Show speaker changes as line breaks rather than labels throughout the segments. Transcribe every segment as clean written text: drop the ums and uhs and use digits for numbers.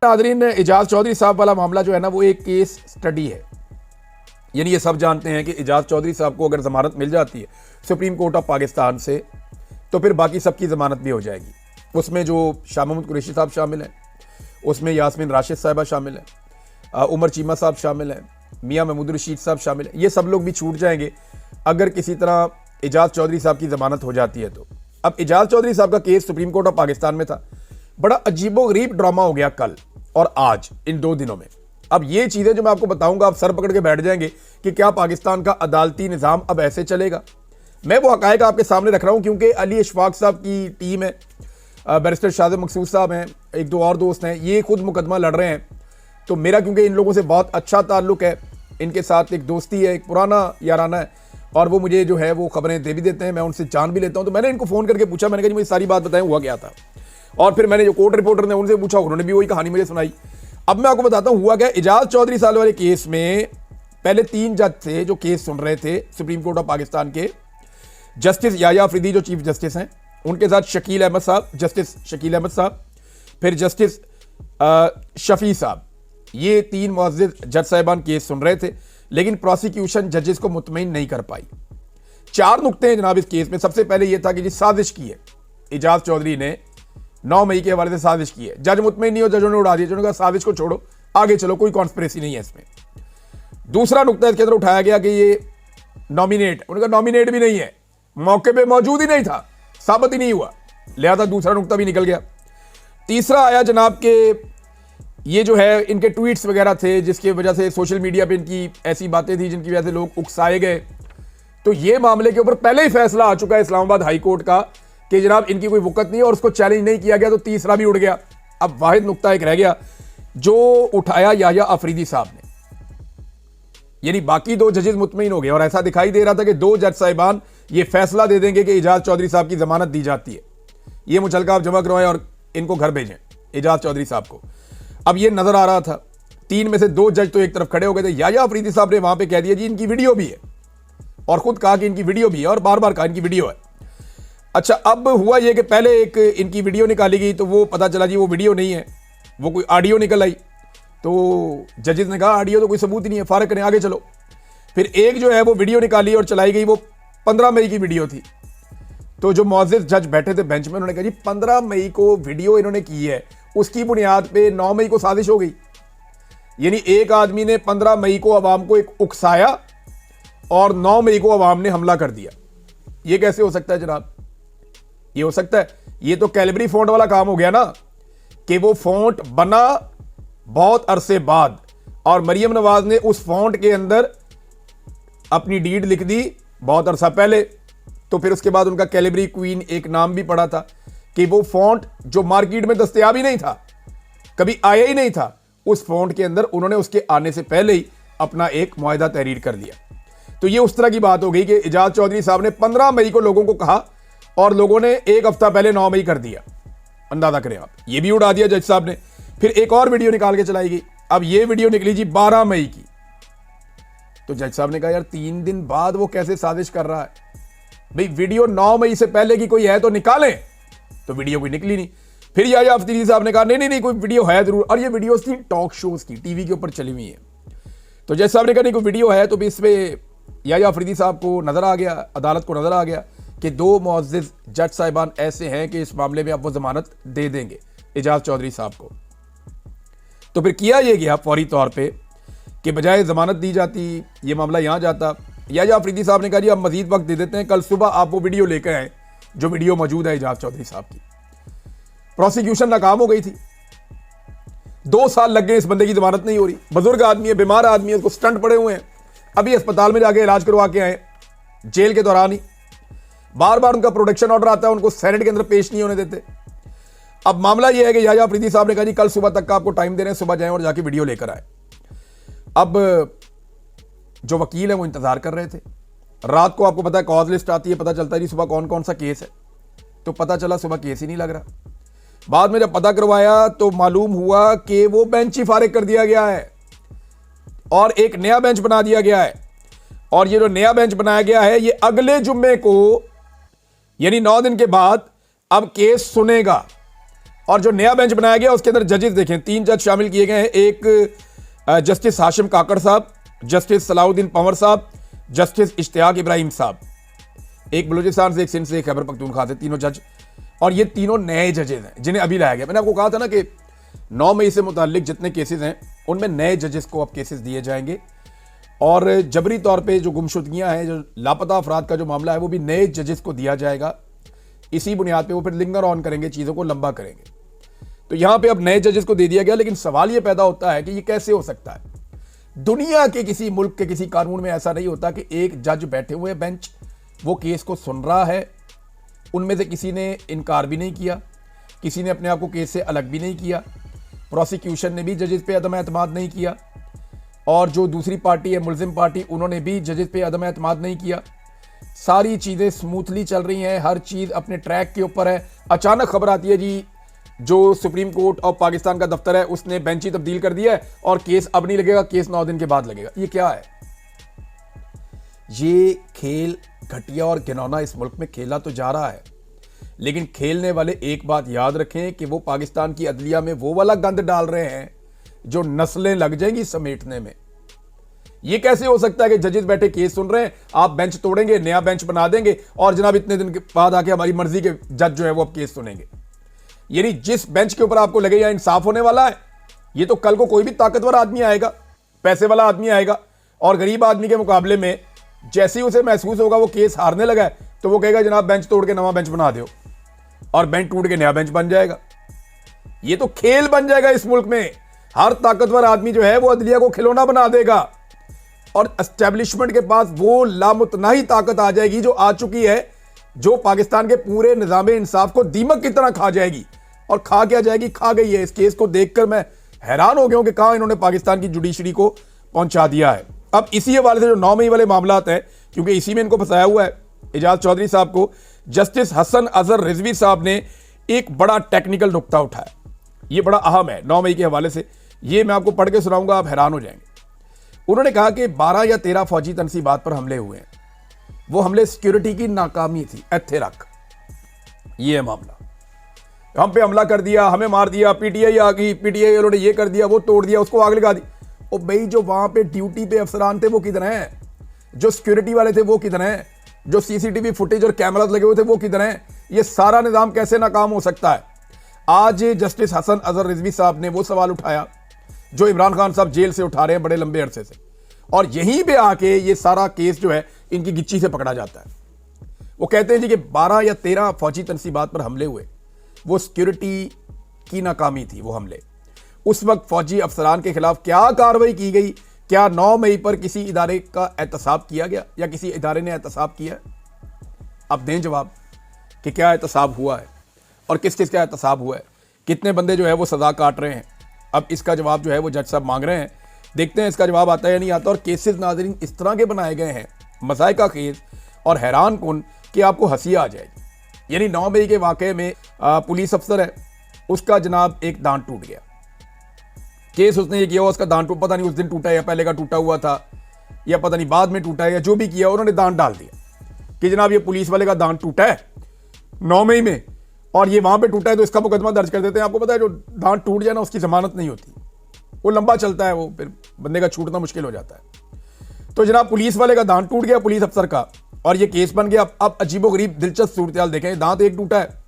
नाज़रीन, एजाज चौधरी साहब वाला मामला जो है ना वो एक केस स्टडी है। यानी ये सब जानते हैं कि एजाज चौधरी साहब को अगर जमानत मिल जाती है सुप्रीम कोर्ट ऑफ पाकिस्तान से तो फिर बाकी सबकी जमानत भी हो जाएगी। उसमें जो शाह महमूद कुरैशी साहब शामिल हैं, उसमें यास्मीन राशिद साहिबा शामिल हैं, उमर चीमा साहब शामिल हैं, मियाँ महमूद रशीद साहब शामिल हैं। ये सब लोग भी छूट जाएंगे अगर किसी तरह एजाज चौधरी साहब की जमानत हो जाती है तो। अब एजाज चौधरी साहब का case supreme court of Pakistan में था। बड़ा अजीबोगरीब ड्रामा हो गया कल और आज, इन 2 दिनों में। अब ये चीजें जो मैं आपको बताऊंगा आप सर पकड़ के बैठ जाएंगे कि क्या पाकिस्तान का अदालती निज़ाम अब ऐसे चलेगा। मैं वो हकायक आपके सामने रख रहा हूं क्योंकि अली इशफाक साहब की टीम है, बैरिस्टर शाहज़ मकसूद साहब हैं, 1-2 और दोस्त हैं, ये खुद मुकदमा लड़ रहे हैं। तो मेरा क्योंकि इन लोगों से बहुत अच्छा ताल्लुक है, इनके साथ एक दोस्ती है, एक पुराना याराना है, और वो मुझे जो है वो खबरें दे भी देते हैं, मैं उनसे जान भी लेता हूँ। तो मैंने इनको फ़ोन करके पूछा, मैंने कहा जी मुझे सारी बात बताएं हुआ क्या था। और फिर मैंने जो कोर्ट रिपोर्टर ने उनसे पूछा, उन्होंने भी वही कहानी मुझे सुनाई। अब मैं आपको बताता हूँ हुआ क्या। एजाज चौधरी साहब वाले केस में पहले 3 जज थे जो केस सुन रहे थे सुप्रीम कोर्ट ऑफ पाकिस्तान के। जस्टिस याया अफरीदी जो चीफ जस्टिस हैं, उनके साथ शकील अहमद साहब, जस्टिस शकील अहमद साहब, फिर जस्टिस शफी साहब। ये 3 मुअज़्ज़िज़ जज साहिबान केस सुन रहे थे, लेकिन प्रोसिक्यूशन जजेस को मुतमईन नहीं कर पाई। 4 नुक्ते हैं जनाब इस केस में। सबसे पहले यह था कि जी साजिश की है, एजाज चौधरी ने 9 मई के हवाले से साजिश की है। जज मुतमईन नहीं हो, जजों ने उड़ा दिया, जिन्होंने कहा साजिश को छोड़ो, आगे चलो, कोई कॉन्स्पिरेसी नहीं है इसमें। दूसरा नुक्ता इसके अंदर उठाया गया कि ये नॉमिनेट, उन्होंने कहा नॉमिनेट भी नहीं है, मौके पे मौजूद ही नहीं था, साबित ही नहीं हुआ, लिहाजा दूसरा नुक्ता भी निकल गया। तीसरा आया जनाब के ये जो है इनके ट्वीट्स वगैरह थे जिसकी वजह से सोशल मीडिया पे इनकी ऐसी बातें थी जिनकी वजह से लोग उकसाए गए। तो ये मामले के ऊपर पहले ही फैसला आ चुका है इस्लामाबाद हाई कोर्ट का कि जनाब इनकी कोई वक़्त नहीं है और उसको चैलेंज नहीं किया गया, तो तीसरा भी उड़ गया। अब वाहिद नुक्ता एक रह गया जो उठाया याया अफरीदी साहब ने, यानी बाकी 2 जजेस मुतमईन हो गए और ऐसा दिखाई दे रहा था कि 2 जज साहिबान ये फैसला दे देंगे कि एजाज चौधरी साहब की जमानत दी जाती है, ये मुचलका आप जमा करवाएं और इनको घर भेजें एजाज चौधरी साहब को। अब ये नजर आ रहा था 3 में से 2 जज तो एक तरफ खड़े हो गए थे। याया अफरीदी साहब ने वहां पे कह दिया जी इनकी वीडियो भी है, और खुद कहा कि इनकी वीडियो भी है, और बार बार कहा इनकी वीडियो है। अच्छा, अब हुआ ये कि पहले एक इनकी वीडियो निकाली गई तो वो पता चला जी वो वीडियो नहीं है, वो कोई ऑडियो निकल आई। तो जजेस ने कहा ऑडियो तो कोई सबूत ही नहीं है, फारग करें, आगे चलो। फिर एक जो है वो वीडियो निकाली और चलाई गई, वो 15 मई की वीडियो थी। तो जो मुअज़्ज़िज़ जज बैठे थे बेंच में, उन्होंने कहा जी 15 मई को वीडियो इन्होंने की है, उसकी बुनियाद पे 9 मई को साजिश हो गई। यानी एक आदमी ने 15 मई को अवाम को एक उकसाया और 9 मई को अवाम ने हमला कर दिया। ये कैसे हो सकता है जनाब? ये हो सकता है, ये तो कैलिबरी फॉन्ट वाला काम हो गया ना, कि वो फॉन्ट बना बहुत अरसे बाद और मरियम नवाज ने उस फॉन्ट के अंदर अपनी डीड लिख दी बहुत अरसा पहले। तो फिर उसके बाद उनका कैलिबरी क्वीन एक नाम भी पड़ा था कि वो फॉन्ट जो मार्केट में दस्तयाब ही नहीं था, कभी आया ही नहीं था, उस फॉन्ट के अंदर उन्होंने उसके आने से पहले ही अपना एक मुआहदा तहरीर कर दिया। तो ये उस तरह की बात हो गई कि एजाज चौधरी साहब ने 15 मई को लोगों को कहा और लोगों ने एक हफ्ता पहले 9 मई कर दिया। अंदाजा करें आप, ये भी उड़ा दिया जज साहब ने। फिर एक और वीडियो निकाल के चलाई गई। अब ये वीडियो निकली जी 12 मई की। तो जज साहब ने कहा यार 3 दिन बाद वो कैसे साजिश कर रहा है भाई, वीडियो 9 मई से पहले की कोई है तो निकालें। तो वीडियो कोई निकली नहीं। फिर याया अफरीदी साहब ने कहा नहीं नहीं नहीं कोई वीडियो है जरूर, और ये वीडियोस थी टॉक शोज की, टीवी के ऊपर चली हुई है। तो जज साहब ने कहा नहीं कोई वीडियो है। तो भी इसमें याया अफरीदी साहब को नजर आ गया, अदालत को नजर आ गया कि 2 मुअज़्ज़िज़ जज साहिबान ऐसे हैं कि इस मामले में अब वो जमानत दे देंगे एजाज चौधरी साहब को। तो फिर किया ये गया फौरी तौर पे कि बजाय जमानत दी जाती ये मामला यहां जाता। याया अफरीदी साहब ने कहा जी अब मजीद वक्त दे देते हैं, कल सुबह आप वो वीडियो लेकर आए जो वीडियो मौजूद है एजाज चौधरी साहब की। प्रोसिक्यूशन नाकाम हो गई थी, 2 साल लग गए, इस बंदे की जमानत नहीं हो रही। बुजुर्ग आदमी है, बीमार आदमी है, उसको स्टंट पड़े हुए हैं, अभी अस्पताल में जाके इलाज करवा के आए जेल के दौरान ही। बार बार उनका प्रोटेक्शन ऑर्डर आता है, उनको सेनेट के अंदर पेश नहीं होने देते। अब मामला यह है कि याया अफरीदी साहब ने कहा जी कल सुबह तक का आपको टाइम दे रहे हैं, सुबह जाएं और जाके वीडियो लेकर आए। अब जो वकील है वो इंतजार कर रहे थे। रात को आपको पता है कॉज लिस्ट आती है, पता चलता है जी सुबह कौन कौन सा केस है। तो पता चला सुबह केस ही नहीं लग रहा। बाद में जब पता करवाया तो मालूम हुआ कि वो बेंच ही फारिग कर दिया गया है और एक नया बेंच बना दिया गया है। और ये जो नया बेंच बनाया गया है ये अगले जुम्मे को यानी 9 दिन के बाद अब केस सुनेगा और जो नया बेंच बनाया गया उसके अंदर जजेस देखें, 3 जज शामिल किए गए हैं। एक जस्टिस हाशिम काकड़ साहब, जस्टिस सलाउद्दीन पंवर साहब, जस्टिस इश्तियाक इब्राहिम साहब, एक बलूचिस्तान से, एक सिंध से, एक खैबर पख्तूनख्वा से, तीनों जज। और ये तीनों नए जजेस हैं जिन्हें अभी लाया गया। मैंने आपको कहा था ना कि 9 मई से मुताल्लिक जितने केसेस हैं उनमें नए जजेस को अब केसेस दिए जाएंगे, और जबरी तौर पे जो गुमशुदगियां हैं, जो लापता अफराद का जो मामला है, वो भी नए जजेस को दिया जाएगा। इसी बुनियाद पे वो फिर लिंगर ऑन करेंगे, चीज़ों को लंबा करेंगे। तो यहां पे अब नए जजेस को दे दिया गया। लेकिन सवाल ये पैदा होता है कि ये कैसे हो सकता है? दुनिया के किसी मुल्क के किसी कानून में ऐसा नहीं होता कि एक जज बैठे हुए बेंच, वो केस को सुन रहा है, उनमें से किसी ने इनकार भी नहीं किया, किसी ने अपने आप को केस से अलग भी नहीं किया, प्रोसिक्यूशन ने भी जजेस पे अदम एतमाद नहीं किया, और जो दूसरी पार्टी है मुल्जिम पार्टी, उन्होंने भी जजेस पे अदम एतमाद नहीं किया। सारी चीज़ें स्मूथली चल रही हैं, हर चीज़ अपने ट्रैक के ऊपर है। अचानक खबर आती है जी जो सुप्रीम कोर्ट ऑफ पाकिस्तान का दफ्तर है उसने बेंच ही तब्दील कर दिया है और केस अब नहीं लगेगा, केस 9 दिन के बाद लगेगा। ये क्या है? ये खेल घटिया और घिनौना इस मुल्क में खेला तो जा रहा है, लेकिन खेलने वाले एक बात याद रखें कि वो पाकिस्तान की अदलिया में वो वाला गंद डाल रहे हैं जो नस्लें लग जाएंगी समेटने में। ये कैसे हो सकता है कि जजेस बैठे केस सुन रहे हैं, आप बेंच तोड़ेंगे, नया बेंच बना देंगे, और जनाब इतने दिन के बाद आके हमारी मर्जी के जज जो है वो अब केस सुनेंगे। यानी जिस बेंच के ऊपर आपको लगे या इंसाफ होने वाला है, ये तो कल को कोई भी ताकतवर आदमी आएगा, पैसे वाला आदमी आएगा, और गरीब आदमी के मुकाबले में जैसे ही उसे महसूस होगा वो केस हारने लगा है, तो वो कहेगा जनाब बेंच तोड़ के नवा बेंच बना दो, और बेंच टूट के नया बेंच बन जाएगा। ये तो खेल बन जाएगा इस मुल्क में। हर ताकतवर आदमी जो है वो अदलिया को खिलौना बना देगा, और एस्टेब्लिशमेंट के पास वो लामुतनाही ताकत आ जाएगी जो आ चुकी है, जो पाकिस्तान के पूरे निज़ाम इंसाफ को दीमक की तरह खा जाएगी। और खा क्या जाएगी? खा गई है। इस केस को देखकर मैं हैरान हो गया हूं कि कहां इन्होंने पाकिस्तान की जुडिशरी को पहुंचा दिया है। अब इसी हवाले से जो 9 मई वाले मामलात हैं, क्योंकि इसी में इनको फंसाया हुआ है, एजाज चौधरी साहब को जस्टिस हसन अजहर रिजवी साहब ने एक बड़ा टेक्निकल नुक्ता उठाया। ये बड़ा अहम है 9 मई के हवाले से। ये मैं आपको पढ़ के सुनाऊंगा, आप हैरान हो जाएंगे। उन्होंने कहा कि 12 या 13 फौजी तनसीबात पर हमले हुए हैं, वो हमले सिक्योरिटी की नाकामी थी। एथे रख, ये है मामला। हम पे हमला कर दिया, हमें मार दिया, पीटीआई आ गई, पीटीआई वालों ने ये कर दिया, वो तोड़ दिया, उसको आग लगा दी। ओ भाई, जो वहां पे ड्यूटी पे अफसरान थे वो किधर हैं? जो सिक्योरिटी वाले थे वो किधर हैं? जो सीसीटीवी फुटेज और कैमरास लगे हुए थे वो किधर हैं? ये सारा निजाम कैसे नाकाम हो सकता है? आज जस्टिस हसन अजहर रिजवी साहब ने वो सवाल उठाया जो इमरान खान साहब जेल से उठा रहे हैं बड़े लंबे अरसे से, और यहीं पे आके ये सारा केस जो है इनकी गिच्ची से पकड़ा जाता है। वो कहते हैं जी कि 12 या 13 फौजी तनसीबात पर हमले हुए, वो सिक्योरिटी की नाकामी थी वो हमले। उस वक्त फौजी अफसरान के खिलाफ क्या कार्रवाई की गई? क्या 9 मई पर किसी इदारे का एहतसाब किया गया या किसी इदारे ने एहतसाब किया? अब दें जवाब कि क्या एहतसाब हुआ है और किस किस का एहतसाब हुआ है, कितने बंदे जो है वो सजा काट रहे हैं। अब इसका जवाब जो है वो जज साहब मांग रहे हैं, देखते हैं इसका जवाब आता है या नहीं आता। और केसेस नाज़रीन इस तरह के बनाए गए हैं, मसाए का केस, और हैरान कौन कि आपको हंसी आ जाएगी। यानी 9 मई के वाक़े में पुलिस अफसर है, उसका जनाब एक दांत टूट गया। केस उसने ये किया, उसका दांत पता नहीं उस दिन टूटा या पहले का टूटा हुआ था, या पता नहीं बाद में टूटा है, या जो भी किया उन्होंने दांत डाल दिया कि जनाब ये पुलिस वाले का दांत टूटा है 9 मई में, और ये वहां पे टूटा है तो इसका मुकदमा दर्ज कर देते हैं। आपको पता है जो दांत टूट जाए ना उसकी जमानत नहीं होती, वो लंबा चलता है, वो फिर बंदे का छूटना मुश्किल हो जाता है। तो जनाब पुलिस वाले का दांत टूट गया, पुलिस अफसर का, और ये केस बन गया। अब अजीबोगरीब दिलचस्प सूरत देखें, दांत एक टूटा है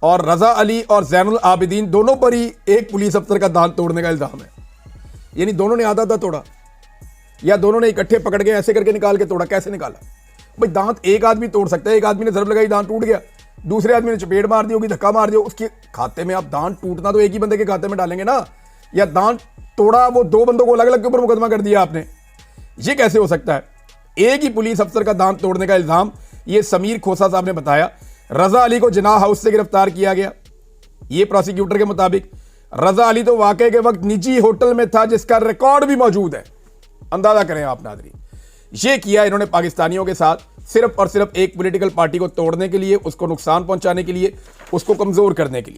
और रजा अली और जैनुल आबिदीन दोनों पर ही एक पुलिस अफसर का दांत तोड़ने का इल्जाम है। यानी दोनों ने आधा आधा तोड़ा, या दोनों ने इकट्ठे पकड़ के ऐसे करके निकाल के तोड़ा। कैसे निकाला भाई? दांत एक आदमी तोड़ सकता है, एक आदमी ने जरब लगाई दांत टूट गया, दूसरे आदमी ने चपेट मार दी होगी, धक्का मार दिया, उसके खाते में आप दांत टूटना तो एक ही बंदे के खाते में डालेंगे ना, या दांत तोड़ा वो 2 बंदों को अलग अलग के ऊपर मुकदमा कर दिया आपने। ये कैसे हो सकता है? एक ही पुलिस अफसर का दांत तोड़ने का इल्जाम, ये समीर खोसा साहब ने बताया। रजा अली को जिनाह हाउस से गिरफ्तार किया गया। ये प्रोसिक्यूटर के मुताबिक रजा अली तो वाकई के वक्त निजी होटल में था जिसका रिकॉर्ड भी मौजूद है। अंदाजा करें आप नाज़रीन, ये किया इन्होंने पाकिस्तानियों के साथ सिर्फ और सिर्फ एक पॉलिटिकल पार्टी को तोड़ने के लिए, उसको नुकसान पहुंचाने के लिए, उसको कमजोर करने के लिए।